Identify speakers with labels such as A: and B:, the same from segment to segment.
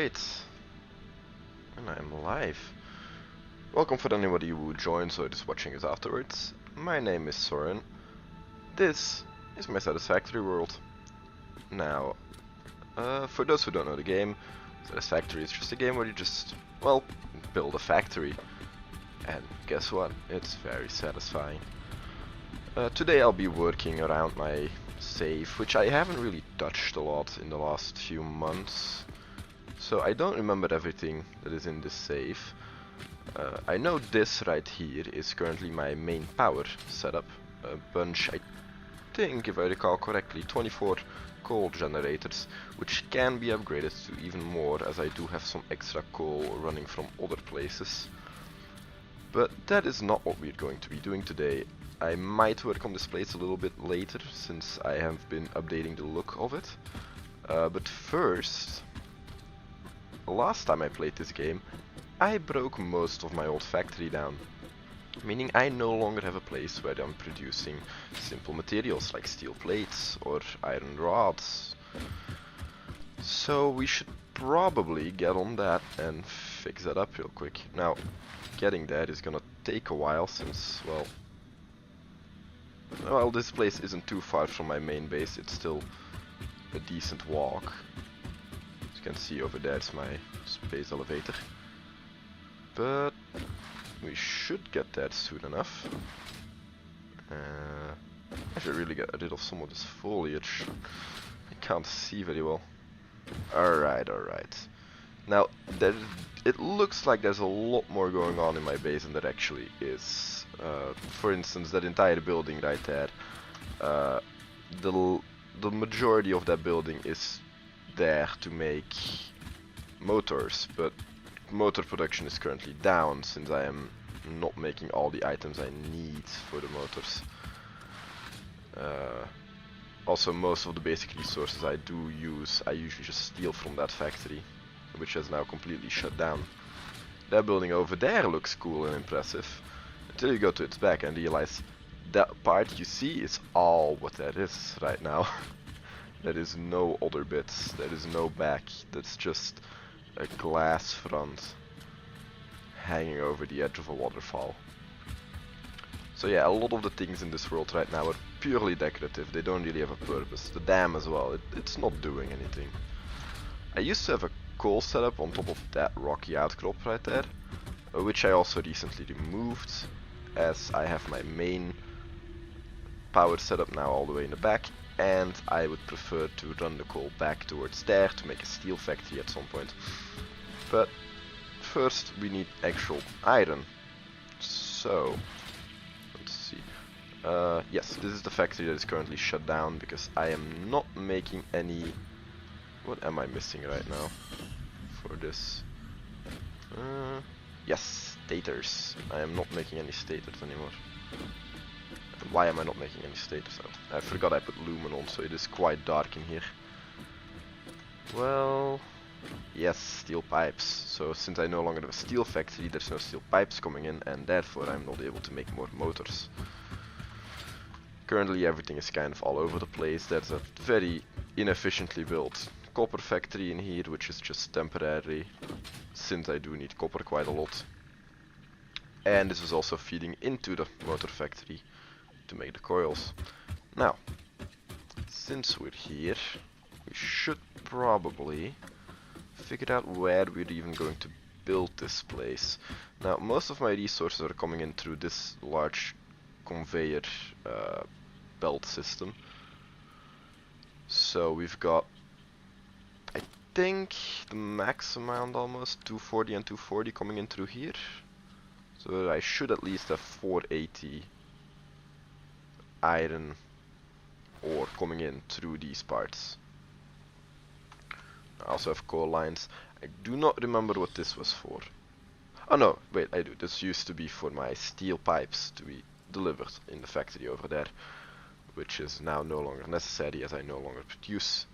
A: Alright, and I'm live. Welcome for anybody who joins or is watching us afterwards. My name is Soren. This is my Satisfactory world. Now, for those who don't know the game, Satisfactory is just a game where you just, well, build a factory. And guess what? It's very satisfying. Today I'll be working around my save, which I haven't really touched a lot in the last few months. So I don't remember everything that is in this save. I know this right here is currently my main power setup. A bunch, I think if I recall correctly, 24 coal generators, which can be upgraded to even more as I do have some extra coal running from other places. But that is not what we're going to be doing today. I might work on this place a little bit later, since I have been updating the look of it. But first, last time I played this game, I broke most of my old factory down. Meaning I no longer have a place where I'm producing simple materials like steel plates or iron rods. So we should probably get on that and fix that up real quick. Now, getting there is gonna take a while since, well, this place isn't too far from my main base. It's still a decent walk. As you can see over there, it's my space elevator. But we should get there soon enough. I should really get rid of some of this foliage. I can't see very well. Alright. Now, it looks like there's a lot more going on in my base than there actually is. For instance, that entire building right there. The majority of that building is there to make motors, but motor production is currently down since I am not making all the items I need for the motors. Also, most of the basic resources I do use, I usually just steal from that factory, which has now completely shut down. That building over there looks cool and impressive, until you go to its back and realize that part you see is all what that is right now. There is no other bits, there is no back, that's just a glass front hanging over the edge of a waterfall. So yeah, a lot of the things in this world right now are purely decorative, they don't really have a purpose. The dam as well, it's not doing anything. I used to have a coal setup on top of that rocky outcrop right there, which I also recently removed, as I have my main power setup now all the way in the back, and I would prefer to run the coal back towards there to make a steel factory at some point. But first we need actual iron. So, let's see. Yes, this is the factory that is currently shut down because I am not making any... What am I missing right now for this? Yes, stators. I am not making any stators anymore. Why am I not making any stators? I forgot I put lumen on, so it is quite dark in here. Well, yes, steel pipes. So since I no longer have a steel factory, there's no steel pipes coming in, and therefore I'm not able to make more motors. Currently everything is kind of all over the place. There's a very inefficiently built copper factory in here, which is just temporary, since I do need copper quite a lot. And this is also feeding into the motor factory to make the coils. Now, since we're here, we should probably figure out where we're even going to build this place. Now, most of my resources are coming in through this large conveyor belt system. So we've got, I think, the max amount almost, 240 and 240 coming in through here. So I should at least have 480 iron ore coming in through these parts. I also have coal lines. I do not remember what this was for. Oh no, wait, I do. This used to be for my steel pipes to be delivered in the factory over there, which is now no longer necessary as I no longer produce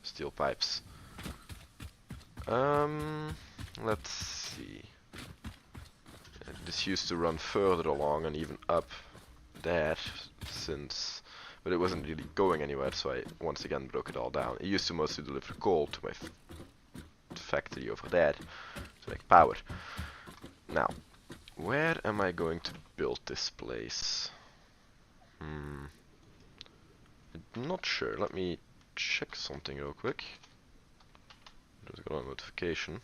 A: steel pipes. Let's see. This used to run further along and even up there, but it wasn't really going anywhere, so I once again broke it all down. It used to mostly deliver coal to my factory over there to make power. Now, where am I going to build this place? I'm not sure. Let me check something real quick. Just got a notification.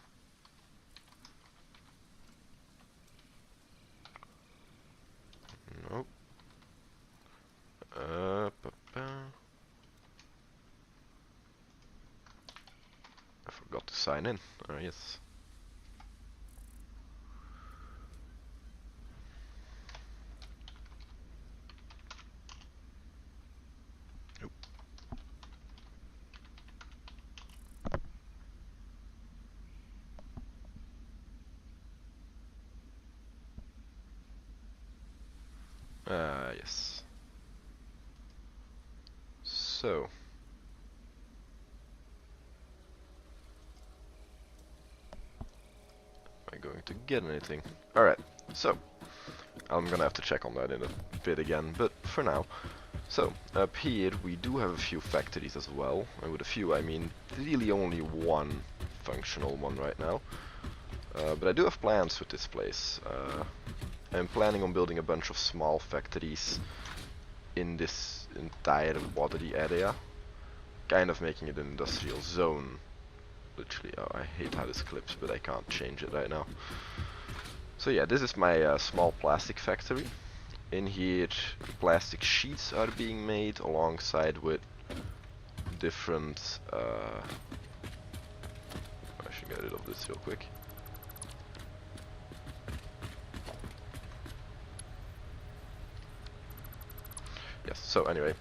A: Nope. I forgot to sign in. Yes. Nope. Yes. So. Am I going to get anything? Alright, so. I'm gonna have to check on that in a bit again, but for now. So, up here we do have a few factories as well, and with a few I mean really only one functional one right now. But I do have plans with this place. I'm planning on building a bunch of small factories in this entire watery area, kind of making it an industrial zone. Literally, oh, I hate how this clips, but I can't change it right now. So yeah, this is my small plastic factory. In here, plastic sheets are being made alongside with different. I should get rid of this real quick. Yes. So anyway,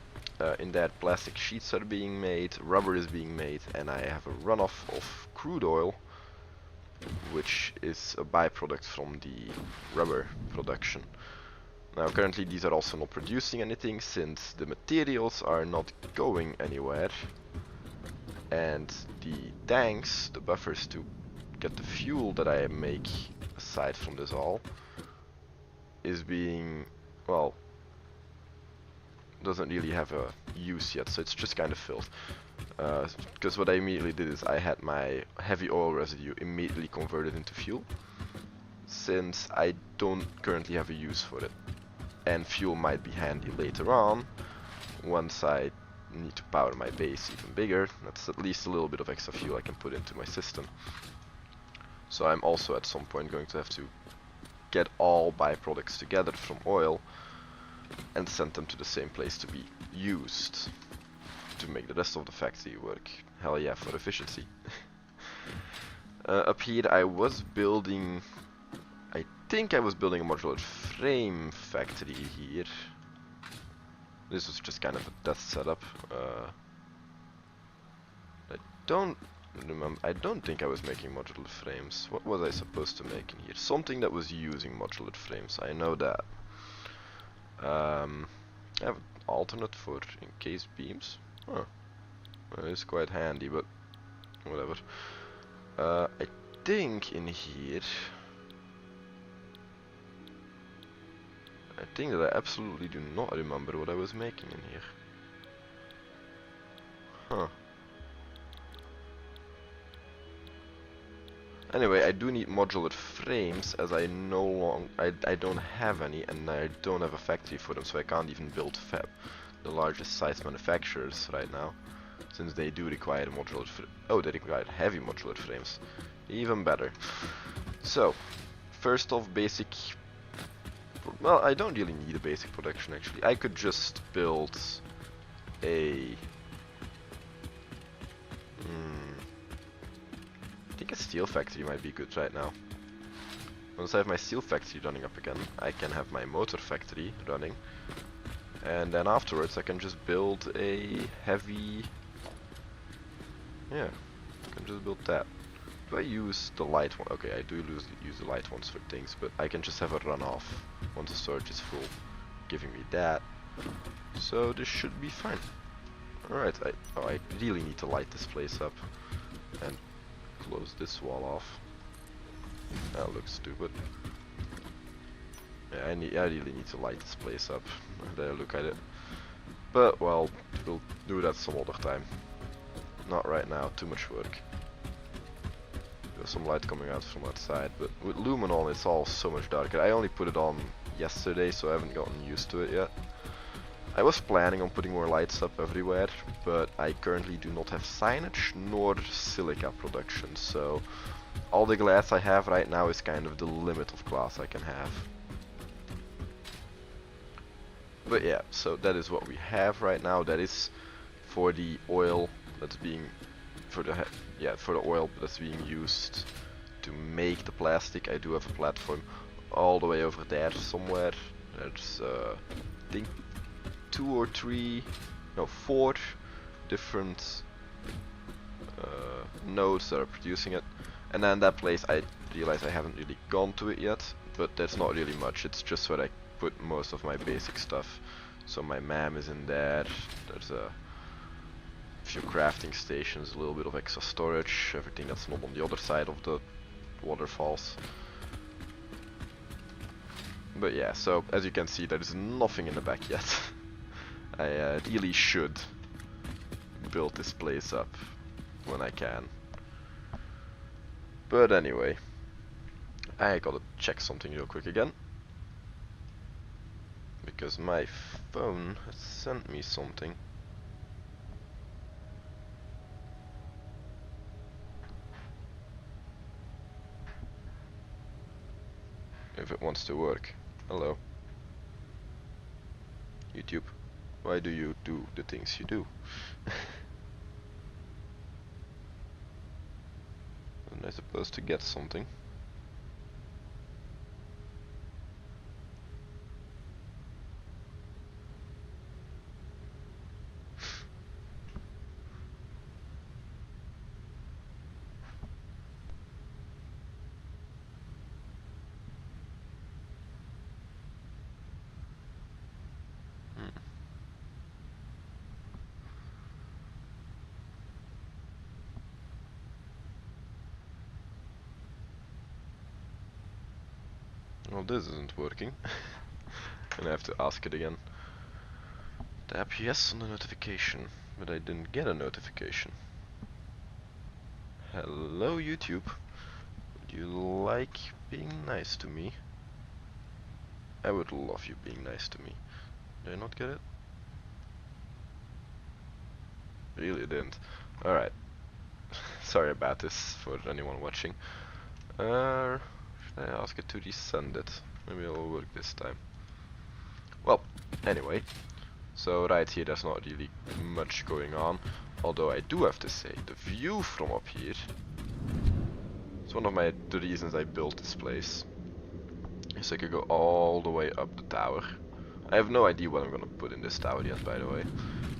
A: in that plastic sheets are being made, rubber is being made, and I have a runoff of crude oil, which is a byproduct from the rubber production. Now currently these are also not producing anything since the materials are not going anywhere, and the tanks, the buffers to get the fuel that I make aside from this all, is being, well, doesn't really have a use yet, so it's just kind of filled. Because what I immediately did is I had my heavy oil residue immediately converted into fuel, since I don't currently have a use for it. And fuel might be handy later on, once I need to power my base even bigger. That's at least a little bit of extra fuel I can put into my system. So I'm also at some point going to have to get all byproducts together from oil and send them to the same place to be used to make the rest of the factory work. Hell yeah, for efficiency. Up here I was building, I think I was building a modular frame factory here. This was just kind of a test setup. I don't remember, I don't think I was making modular frames. What was I supposed to make in here? Something that was using modular frames, I know that. I have an alternate for encased beams. Huh. Well, it's quite handy, but whatever. I think in here, I think that I absolutely do not remember what I was making in here. Huh. Anyway, I do need modular frames, as I I don't have any, and I don't have a factory for them, so I can't even build fab, the largest size manufacturers right now, since they do require modular they require heavy modular frames. Even better. So, first off, basic. Well, I don't really need a basic production actually. I could just build a. I think a steel factory might be good right now. Once I have my steel factory running up again, I can have my motor factory running, and then afterwards I can just build a heavy. Yeah, I can just build that. Do I use the light one? Okay, I do use the light ones for things, but I can just have a runoff once the storage is full, giving me that. So this should be fine. Alright, I really need to light this place up and close this wall off. That looks stupid. Yeah, I really need to light this place up. There, look at it. But well, we'll do that some other time. Not right now, too much work. There's some light coming out from outside, but with Lumen on it's all so much darker. I only put it on yesterday, so I haven't gotten used to it yet. I was planning on putting more lights up everywhere, but I currently do not have signage nor silica production, so all the glass I have right now is kind of the limit of glass I can have. But yeah, so that is what we have right now. That is for the oil that's being for the oil that's being used to make the plastic. I do have a platform all the way over there somewhere. There's I think 4 different nodes that are producing it, and then that place I realize I haven't really gone to it yet, but that's not really much. It's just where I put most of my basic stuff. So my MAM is in there. There's a few crafting stations, a little bit of extra storage, everything that's not on the other side of the waterfalls. But yeah, so as you can see, there is nothing in the back yet. I really should build this place up when I can. But anyway, I gotta check something real quick again, because my phone has sent me something. If it wants to work. Hello. YouTube. Why do you do the things you do? Am I supposed to get something? Well, this isn't working. And I have to ask it again. Tap yes on the notification, but I didn't get a notification. Hello YouTube. Would you like being nice to me? I would love you being nice to me. Did I not get it? Really didn't. Alright. Sorry about this for anyone watching. Should I ask it to resend it? Maybe it'll work this time. Well, anyway. So right here there's not really much going on. Although I do have to say, the view from up here is one of the reasons I built this place. So I could go all the way up the tower. I have no idea what I'm gonna put in this tower yet, by the way.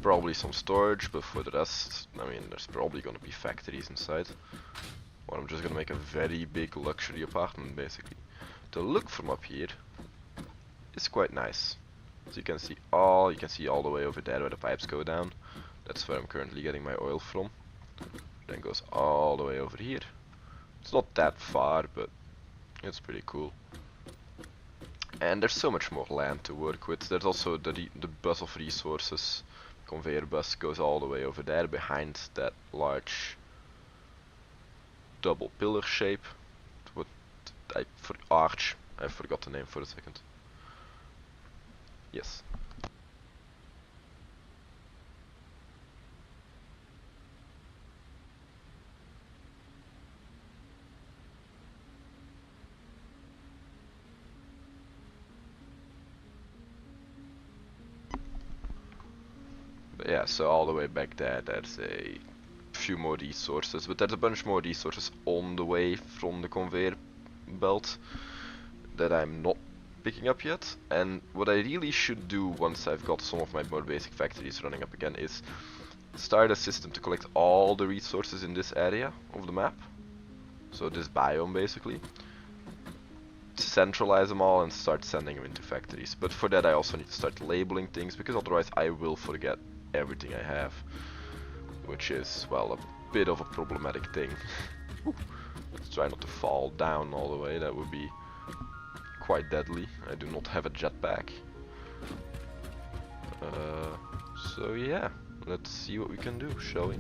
A: Probably some storage, but for the rest, I mean, there's probably gonna be factories inside. Or I'm just gonna make a very big luxury apartment, basically. The look from up here is quite nice. So you can see all the way over there where the pipes go down. That's where I'm currently getting my oil from. Then goes all the way over here. It's not that far, but it's pretty cool. And there's so much more land to work with. There's also the bus of resources. Conveyor bus goes all the way over there behind that large double pillar shape. Arch. I forgot the name for a second. Yes. But yeah, so all the way back there, there's a few more resources, but there's a bunch more resources on the way from the conveyor belt that I'm not picking up yet. And what I really should do once I've got some of my more basic factories running up again is start a system to collect all the resources in this area of the map, so this biome basically, centralize them all and start sending them into factories. But for that I also need to start labeling things, because otherwise I will forget everything I have, which is, well, a bit of a problematic thing. Let's try not to fall down all the way, that would be quite deadly. I do not have a jetpack. So yeah, let's see what we can do, shall we?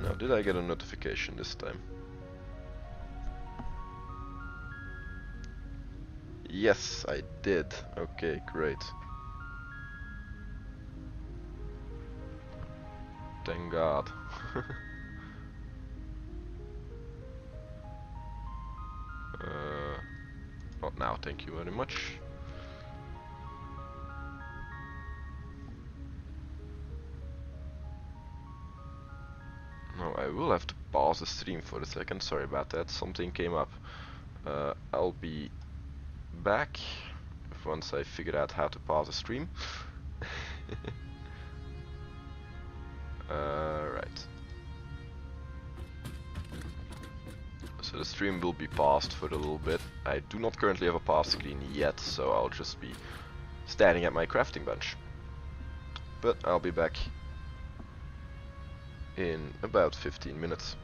A: Now, did I get a notification this time? Yes, I did. Okay, great. Thank God. Not now, thank you very much. No, I will have to pause the stream for a second. Sorry about that. Something came up. I'll be back once I figure out how to pause the stream. Right. So the stream will be paused for a little bit. I do not currently have a pause screen yet, so I'll just be standing at my crafting bench. But I'll be back in about 15 minutes.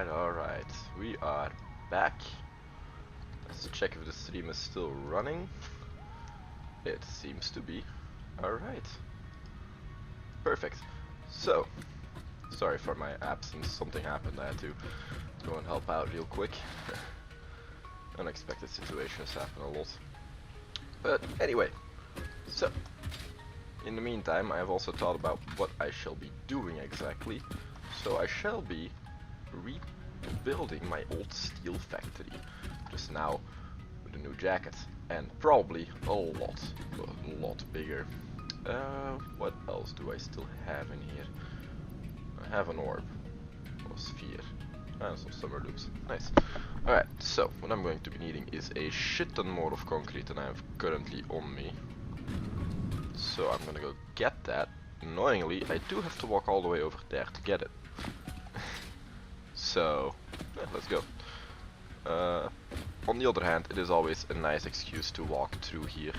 A: Alright. We are back. Let's check if the stream is still running. It seems to be. Alright. Perfect. So, sorry for my absence. Something happened. I had to go and help out real quick. Unexpected situations happen a lot. But anyway, so in the meantime I have also thought about what I shall be doing exactly. So I shall be rebuilding my old steel factory, just now with a new jacket, and probably a lot bigger. What else do I still have in here? I have an orb, or sphere, and some summer loops. Nice. Alright, so what I'm going to be needing is a shit ton more of concrete than I have currently on me. So I'm gonna go get that. Annoyingly, I do have to walk all the way over there to get it. So, yeah, let's go. On the other hand, it is always a nice excuse to walk through here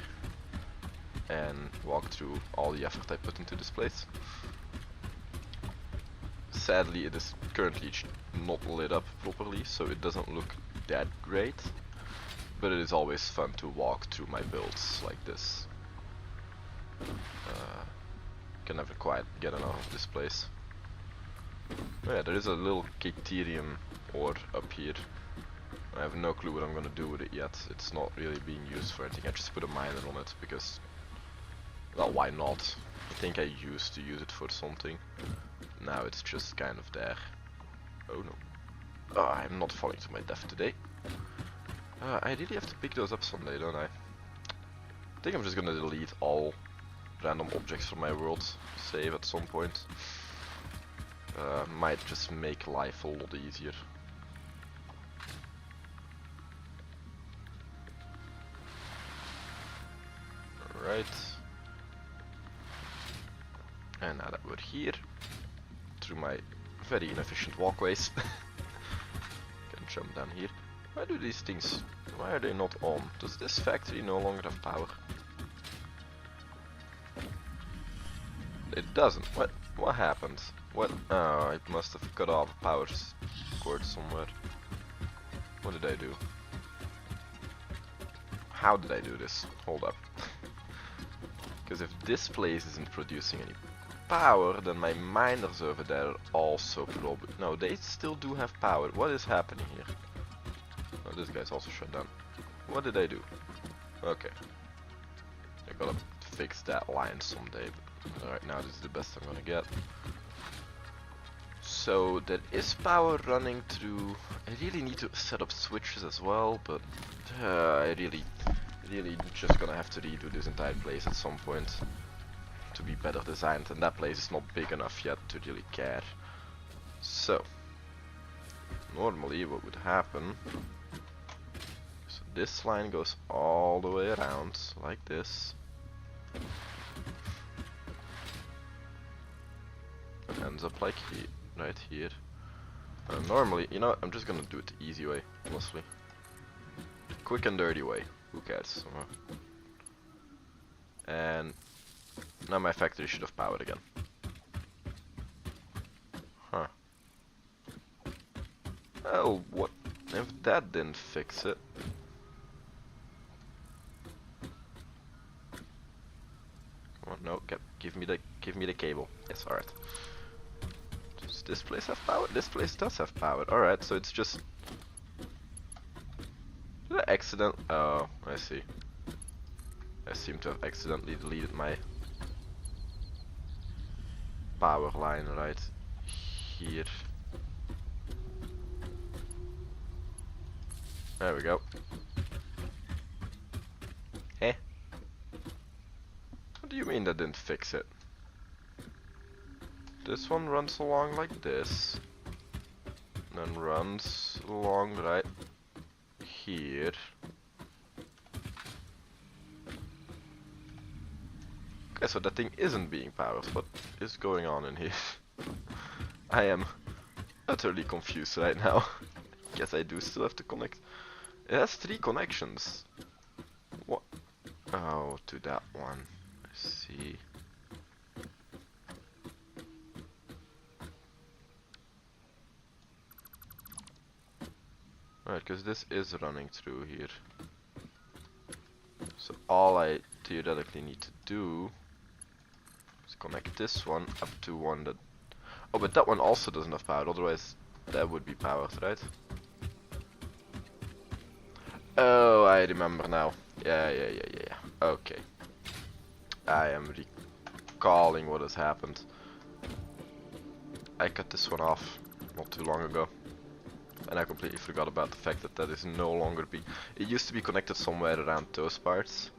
A: and walk through all the effort I put into this place. Sadly, it is currently not lit up properly, so it doesn't look that great, but it is always fun to walk through my builds like this. Can never quite get enough of this place. Oh yeah, there is a little Caterium ore up here. I have no clue what I'm gonna do with it yet. It's not really being used for anything. I just put a miner on it because, well, why not? I think I used to use it for something. Now it's just kind of there. Oh no. Oh, I'm not falling to my death today. I really have to pick those up someday, don't I? I think I'm just gonna delete all random objects from my world save at some point. Might just make life a lot easier. Alright. And now that we're here, through my very inefficient walkways, can jump down here. Why do these things, why are they not on? Does this factory no longer have power? It doesn't. What happened? What? Oh, it must have cut off a power cord somewhere. What did I do? How did I do this? Hold up. Because if this place isn't producing any power, then my miners over there are also probably... No, they still do have power. What is happening here? Oh, this guy's also shut down. What did I do? Okay. I gotta fix that line someday. Alright, now this is the best I'm gonna get. So there is power running through. I really need to set up switches as well, but I really just gonna have to redo this entire place at some point to be better designed, and that place is not big enough yet to really care. So normally what would happen, so this line goes all the way around like this. And ends up like right here. Normally, you know what, I'm just gonna do it the easy way, honestly. Quick and dirty way, who cares? And now my factory should have powered again. Huh. Oh, what if that didn't fix it? Come on, no, give me the cable. Yes, alright. Does this place have power? This place does have power. Alright, so it's just... Did I accident? Oh, I see. I seem to have accidentally deleted my power line right here. There we go. Eh? What do you mean that didn't fix it? This one runs along like this, then runs along right here. Okay, so that thing isn't being powered. What is going on in here? I am utterly confused right now. Guess I do still have to connect. It has 3 connections. What? Oh, to that one. I see. Right, because this is running through here. So all I theoretically need to do is connect this one up to one that... Oh, but that one also doesn't have power, otherwise that would be powered, right? Oh, I remember now. Yeah. Okay. I am recalling what has happened. I cut this one off not too long ago. And I completely forgot about the fact that that is no longer it used to be connected somewhere around those parts.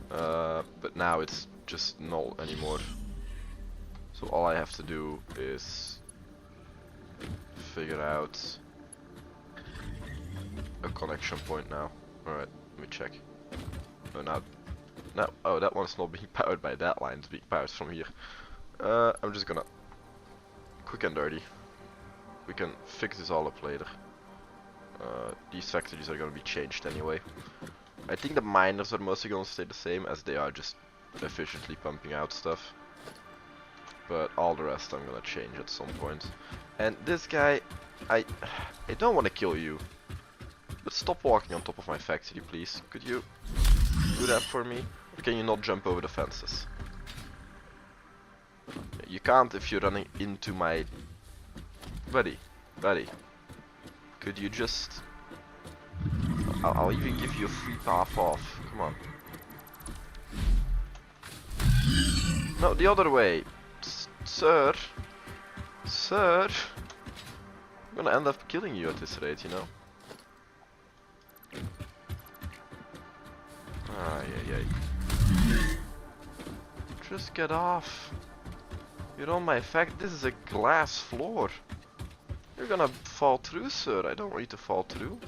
A: But now it's just null anymore. So all I have to do is figure out a connection point now. Alright, let me check. Oh, no, oh, that one's not being powered by that line, it's being powered from here. I'm just gonna quick and dirty. We can fix this all up later. These factories are gonna be changed anyway. I think the miners are mostly gonna stay the same, as they are just efficiently pumping out stuff. But all the rest I'm gonna change at some point. And this guy, I don't want to kill you, but stop walking on top of my factory, please. Could you do that for me? Or can you not jump over the fences? You can't if you're running into my... Buddy. Could you just... I'll even give you a free path off. Come on. No, the other way. Sir. Sir. I'm gonna end up killing you at this rate, you know? Ay. Just get off. You're on my this is a glass floor. You're gonna fall through, sir. I don't want you to fall through.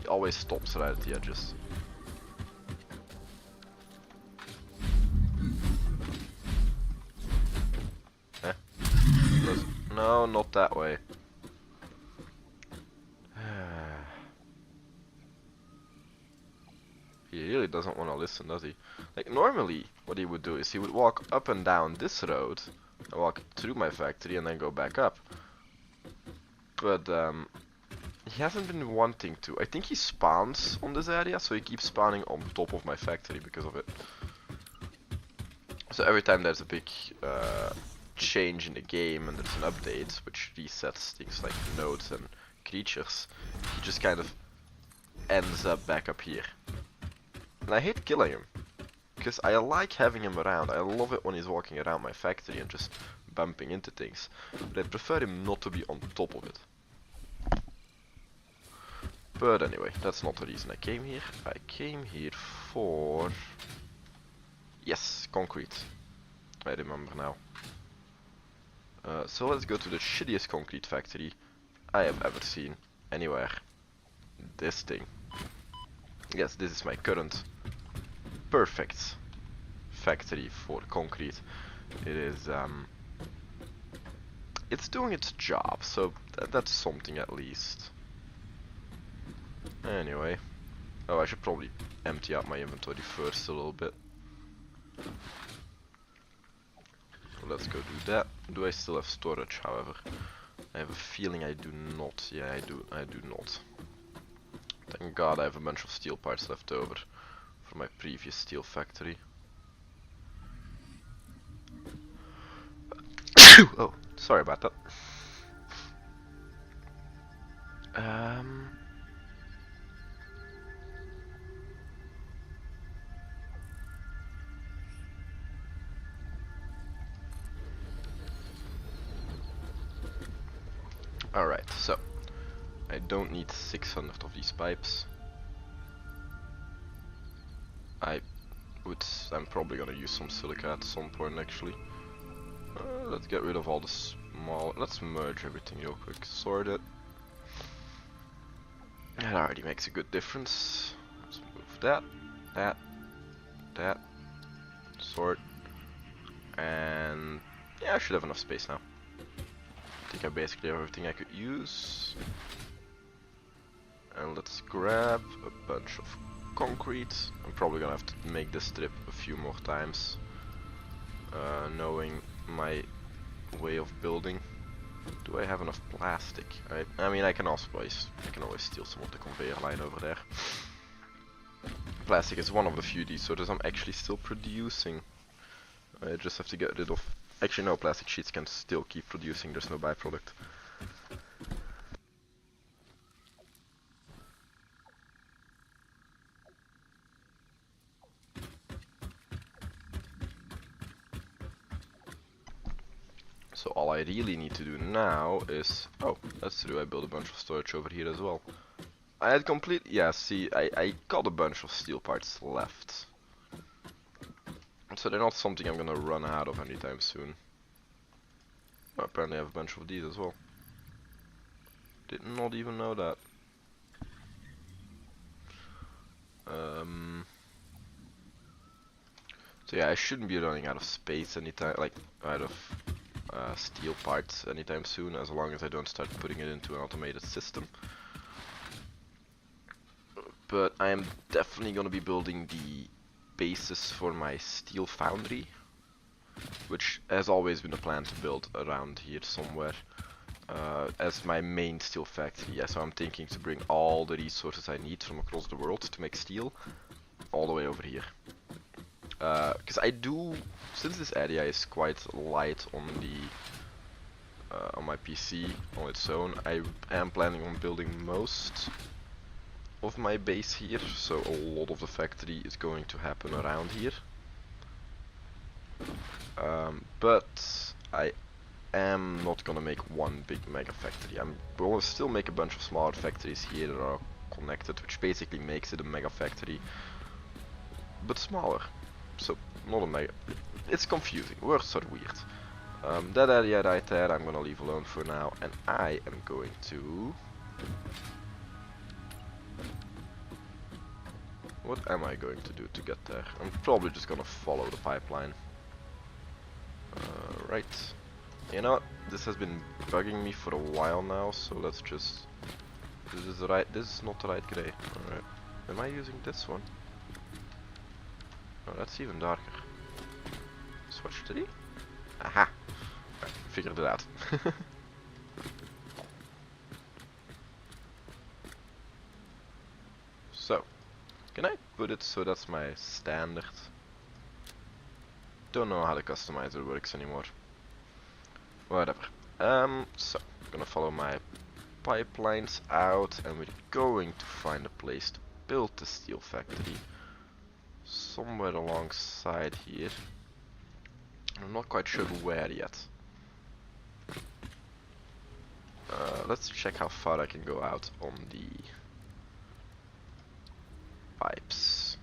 A: He always stops right at the edges. Eh? No, not that way. He really doesn't want to listen, does he? Like, normally, what he would do is he would walk up and down this road, and walk through my factory, and then go back up. But, he hasn't been wanting to. I think he spawns on this area, so he keeps spawning on top of my factory because of it. So every time there's a big change in the game and there's an update, which resets things like nodes and creatures, he just kind of ends up back up here. And I hate killing him, because I like having him around. I love it when he's walking around my factory and just bumping into things. But I prefer him not to be on top of it. But anyway, that's not the reason I came here. I came here for... Yes, concrete. I remember now. So let's go to the shittiest concrete factory I have ever seen anywhere. This thing. Yes, this is my current perfect factory for concrete. It is it's doing its job, so that's something at least. Anyway, oh, I should probably empty out my inventory first a little bit. Let's go do that. Do I still have storage, however? I have a feeling I do not. Yeah, I do not. Thank God I have a bunch of steel parts left over from my previous steel factory. Oh, sorry about that. Alright, so I don't need 600 of these pipes. I'm probably gonna use some silica at some point actually. Let's get rid of all the small, let's merge everything real quick, sort it. That already makes a good difference. Let's move that, sort, and yeah, I should have enough space now. I think I basically have everything I could use. And let's grab a bunch of concrete. I'm probably gonna have to make this trip a few more times, knowing my way of building. Do do I have enough plastic? I mean, I can always steal some of the conveyor line over there. Plastic is one of the few resources I'm actually still producing. I just have to get rid of... Actually no, plastic sheets can still keep producing, there's no byproduct. So all I really need to do now is... Oh, that's true, I built a bunch of storage over here as well. I had complete... Yeah, see, I got a bunch of steel parts left. So they're not something I'm gonna run out of anytime soon. Oh, apparently I have a bunch of these as well. Did not even know that. So yeah, I shouldn't be running out of space anytime, like out of steel parts anytime soon, as long as I don't start putting it into an automated system. But I am definitely gonna be building the basis for my steel foundry, which has always been a plan to build around here somewhere. As my main steel factory. Yeah, so I'm thinking to bring all the resources I need from across the world to make steel all the way over here. Because I do, since this area is quite light on the on my PC on its own, I am planning on building most of my base here, so a lot of the factory is going to happen around here. But I am not gonna make one big mega factory. I'm gonna still make a bunch of smaller factories here that are connected, which basically makes it a mega factory, but smaller. So not a mega. It's confusing. Words are weird. That area right there, I'm gonna leave alone for now, and I am going to. What am I going to do to get there? I'm probably just gonna follow the pipeline. Right. You know what? This has been bugging me for a while now, so let's just... This is not the right gray. Alright. Am I using this one? No, that's even darker. Swatch 3? Aha! Right, figured it out. So, can I put it so that's my standard? Don't know how the customizer works anymore. Whatever. So, I'm gonna follow my pipelines out, and we're going to find a place to build the steel factory somewhere alongside here. I'm not quite sure where yet. Let's check how far I can go out on the pipes.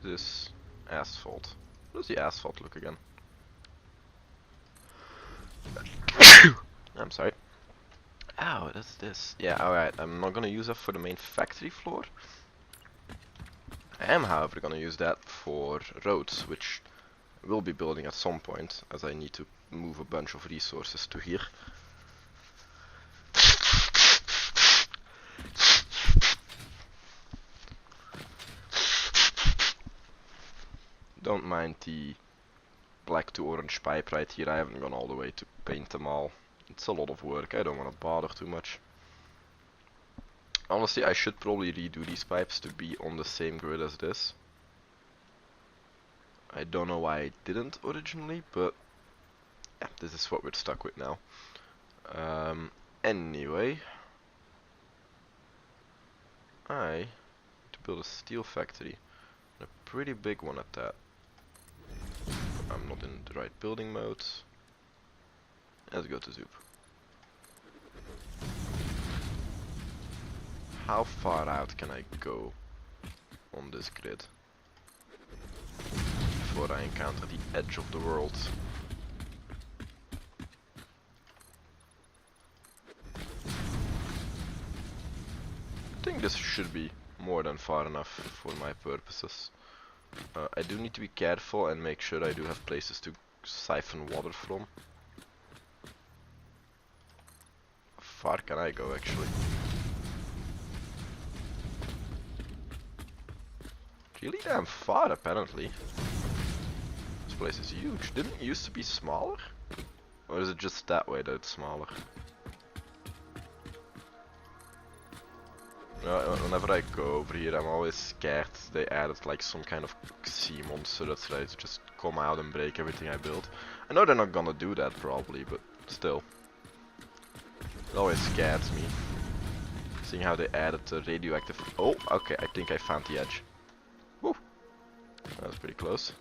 A: This asphalt. How does the asphalt look again? I'm sorry. Oh, that's this. Yeah, alright. I'm not gonna use that for the main factory floor. I am, however, gonna use that for roads, which I will be building at some point, as I need to move a bunch of resources to here. Don't mind the black to orange pipe right here. I haven't gone all the way to paint them all. It's a lot of work. I don't want to bother too much. Honestly, I should probably redo these pipes to be on the same grid as this. I don't know why I didn't originally, but yeah, this is what we're stuck with now. Anyway, I need to build a steel factory, and a pretty big one at that. I'm not in the right building mode. Let's go to Zoop. How far out can I go on this grid before I encounter the edge of the world? I think this should be more than far enough for my purposes. I do need to be careful and make sure I do have places to siphon water from. How far can I go actually? really damn far, apparently. This place is huge. Didn't it used to be smaller? Or is it just that way that it's smaller? Whenever I go over here, I'm always scared they added like some kind of sea monster that's ready to just come out and break everything I built. I know they're not gonna do that probably, but still. It always scares me. Seeing how they added the radioactive... Oh, okay, I think I found the edge. Woo! That was pretty close.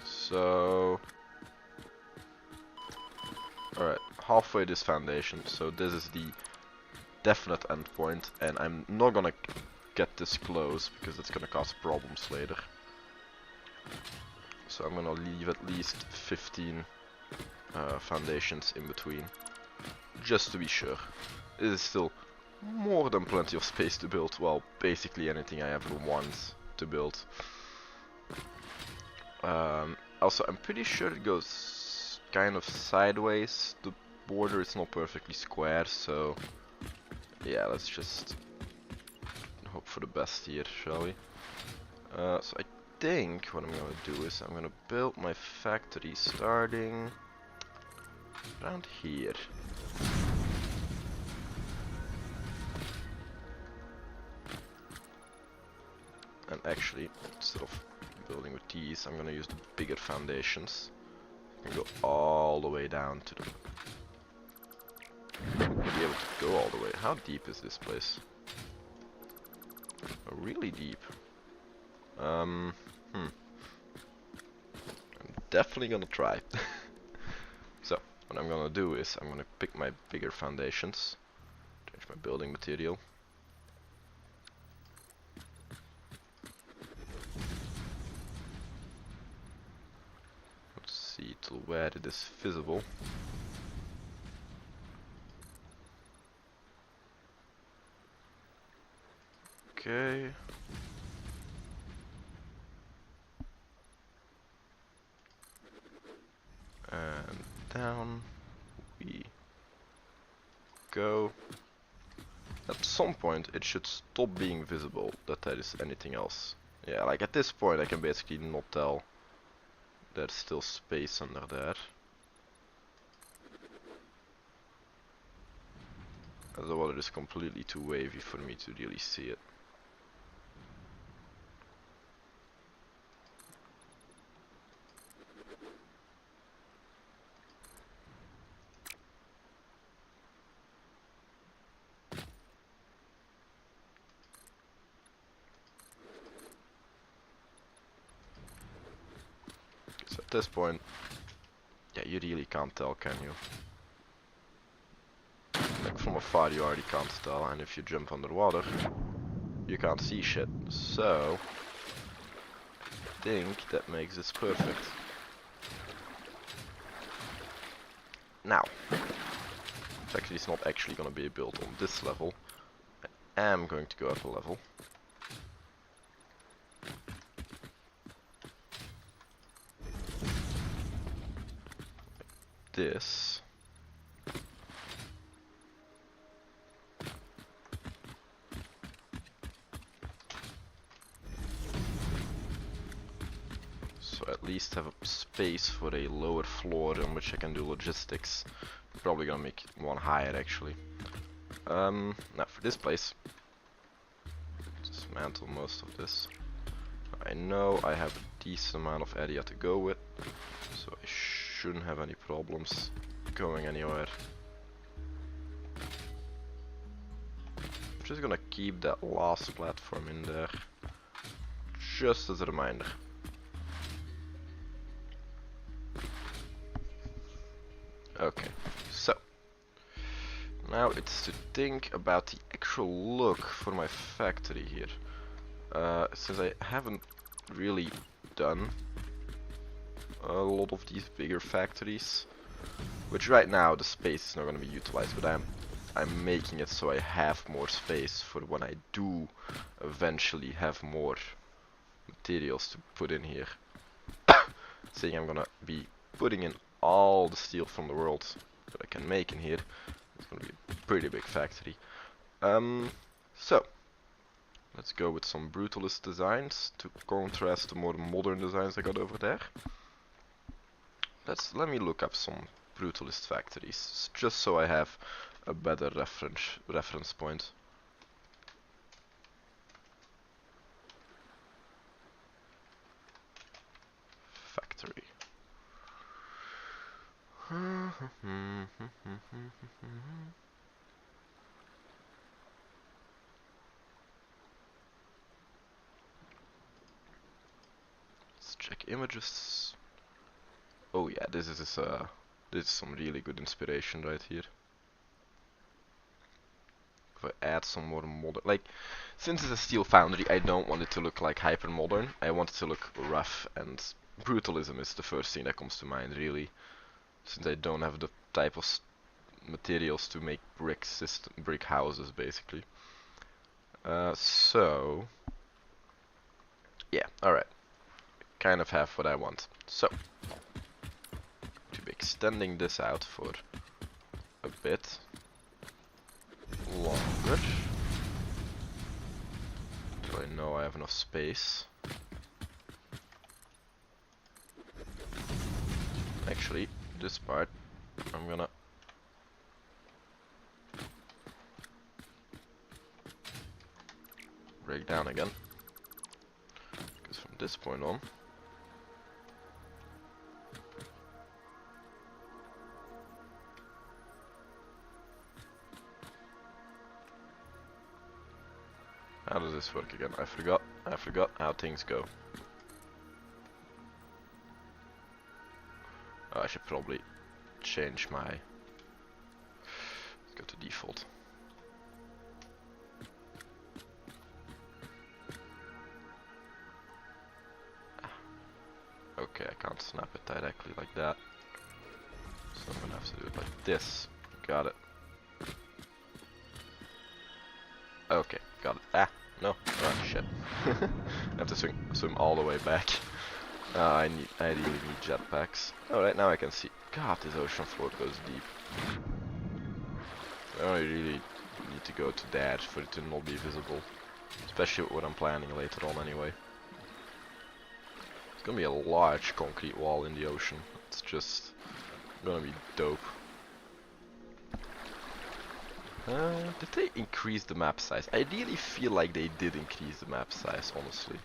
A: So... Alright, halfway this foundation, so this is the definite endpoint, and I'm not gonna get this close because it's gonna cause problems later. So I'm gonna leave at least 15 foundations in between, just to be sure. It is still more than plenty of space to build, well, basically anything I ever want to build. Also, I'm pretty sure it goes kind of sideways. The border is not perfectly square, so yeah, let's just hope for the best here, shall we? So I think what I'm gonna do is I'm gonna build my factory starting around here. And actually, instead of building with these, I'm gonna use the bigger foundations. I can go all the way down to the... be able to go all the way. How deep is this place? Oh, really deep. I'm definitely gonna try. So, what I'm gonna do is I'm gonna pick my bigger foundations, change my building material. Let's see till where it is visible. Okay. And down we go. At some point it should stop being visible that there is anything else. Yeah, like at this point I can basically not tell there's still space under there. As the water is completely too wavy for me to really see it. So at this point, yeah, you really can't tell, can you? Like from afar you already can't tell, and if you jump underwater, you can't see shit. So, I think that makes this perfect. Now, factory is not actually going to be built on this level. I am going to go up a level. Like this. So at least have a space for a lower floor on which I can do logistics. Probably gonna make one higher actually. Now for this place, dismantle most of this. I know I have a decent amount of area to go with, so I shouldn't have any problems going anywhere. I'm just gonna keep that last platform in there, just as a reminder. Okay, so now it's to think about the actual look for my factory here. Since I haven't really done a lot of these bigger factories, which right now the space is not going to be utilized, but I'm making it so I have more space for when I do eventually have more materials to put in here. Saying I'm gonna be putting in all the steel from the world that I can make in here. It's gonna be a pretty big factory. So Let's go with some brutalist designs to contrast the more modern designs I got over there. Let me look up some brutalist factories, just so I have a better reference point. Factory. Let's check images. Oh yeah, this is some really good inspiration right here. If I add some more modern, like, since it's a steel foundry, I don't want it to look like hyper modern. I want it to look rough, and brutalism is the first thing that comes to mind, really. Since I don't have the type of materials to make brick houses, basically. So yeah, all right. Kind of have what I want. So to be extending this out for a bit longer. Do I know I have enough space? Actually, this part I'm gonna break down again, because from this point on how does this work again? I forgot how things go. Oh, I should probably change my... Let's go to default. Okay, I can't snap it directly like that. So I'm gonna have to do it like this. Got it. Okay, got it. Ah, no. Oh, shit. I have to swim all the way back. I really need jetpacks. Alright, now I can see. God, this ocean floor goes deep. I really need to go to that for it to not be visible. Especially what I'm planning later on anyway. It's gonna be a large concrete wall in the ocean. It's just gonna be dope. Did they increase the map size? I really feel like they did increase the map size, honestly.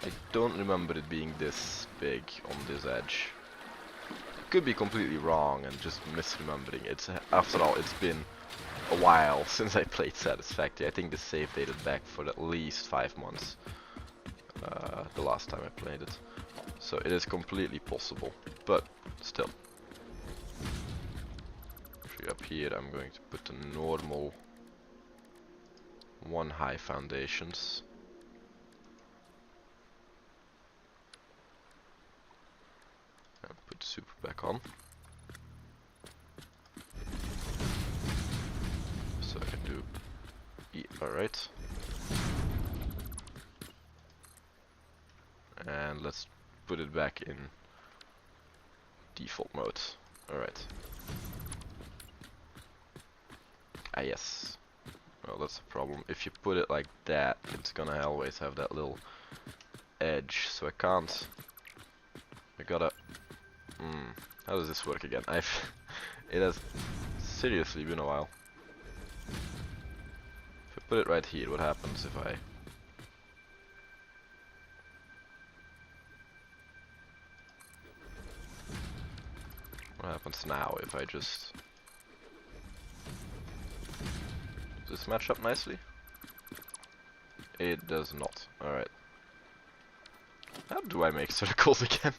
A: I don't remember it being this big on this edge. Could be completely wrong and just misremembering. After all, it's been a while since I played Satisfactory. I think the save dated back for at least 5 months. The last time I played it. So it is completely possible, but still. Up here I'm going to put the normal 1 high foundations. And put super back on. So I can do E, alright. And let's put it back in default mode. Alright. Ah yes. Well, that's a problem. If you put it like that, it's gonna always have that little edge, so I can't. I gotta. How does this work again? It has seriously been a while. If I put it right here, what happens if I? What happens now if I just? Does this match up nicely? It does not. Alright. How do I make circles again?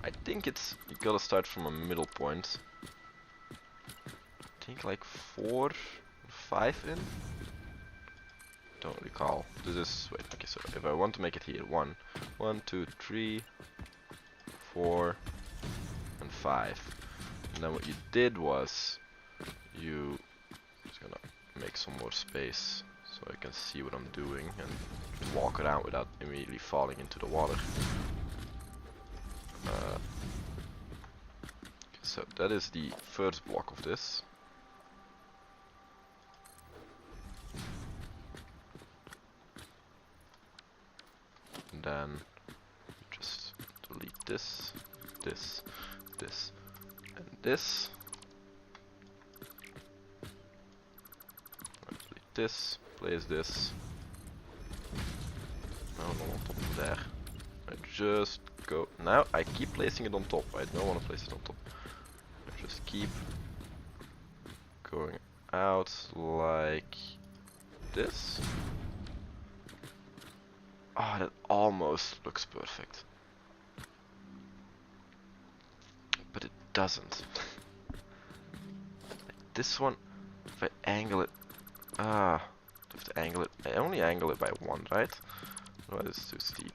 A: I think it's... You gotta start from a middle point. I think like 4, 5 in? Don't recall. This is... Wait, okay, so if I want to make it here, 1, 2, 3, 4, and 5. And then what you did was... You... Just gonna make some more space so I can see what I'm doing and walk around without immediately falling into the water. So that is the first block of this. delete this, this, this, and this. Delete this, place this. No, not on top of there. I just go. Now I keep placing it on top. I don't want to place it on top. I just keep going out like this. Ah, that almost looks perfect. But it doesn't. Like this one, if I angle it, I have to angle it. I only angle it by 1, right? Otherwise it's too steep.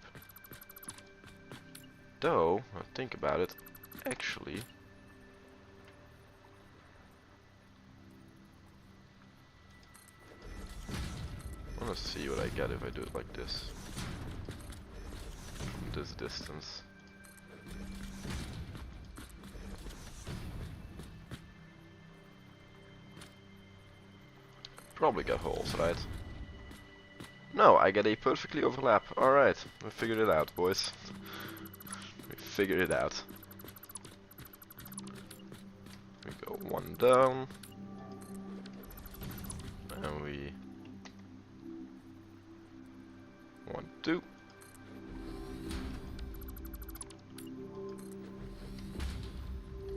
A: Though, I think about it, actually, I want to see what I get if I do it like this. From this distance. Probably got holes, right? No, I get a perfectly overlap. Alright, we figured it out, boys. We figured it out. We go 1 down. And we 1, 2.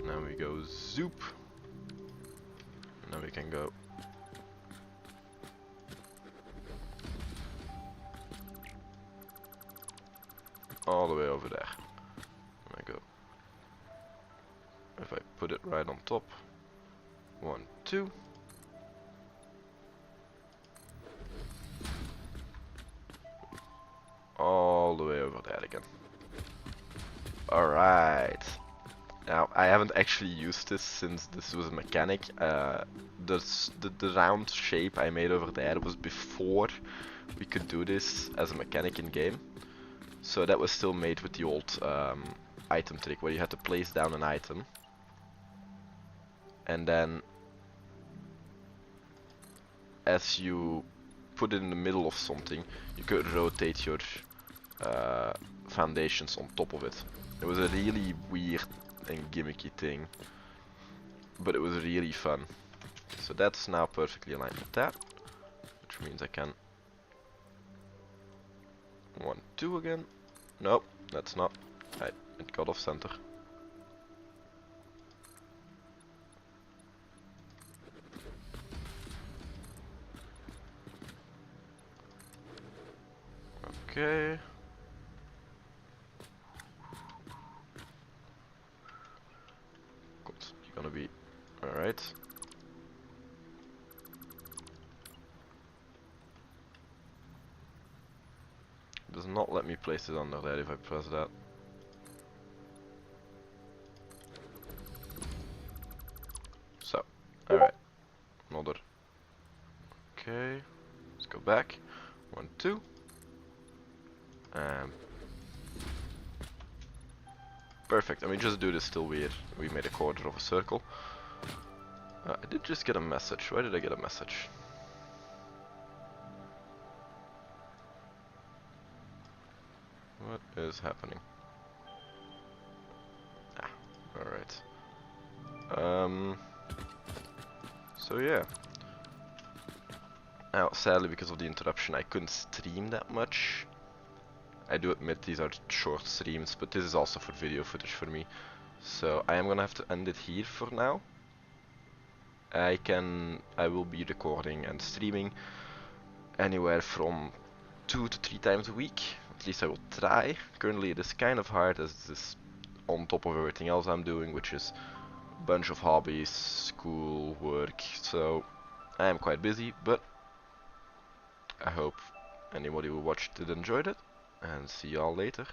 A: Now we go zoop. Now we can go all the way over there. And I go. If I put it right on top. 1, 2. All the way over there again. Alright. Now, I haven't actually used this since this was a mechanic. The round shape I made over there was before we could do this as a mechanic in game. So that was still made with the old item trick where you had to place down an item. And then as you put it in the middle of something, you could rotate your foundations on top of it. It was a really weird and gimmicky thing, but it was really fun. So that's now perfectly aligned with that, which means I can 1, 2 again. Nope, that's not. It got off center. Okay. Good. You're gonna be alright. Does not let me place it under there if I press that. So, alright. Another. Okay. Let's go back. 1, 2. Perfect, and we just do this till we made a quarter of a circle. I did just get a message. Why did I get a message? What is happening? Ah, alright. So yeah. Now, sadly, because of the interruption, I couldn't stream that much. I do admit these are short streams, but this is also for video footage for me. So I am gonna have to end it here for now. I will be recording and streaming anywhere from 2 to 3 times a week. At least I will try. Currently it is kind of hard as this is on top of everything else I'm doing, which is a bunch of hobbies, school, work. So I am quite busy, but I hope anybody who watched it enjoyed it. And see y'all later.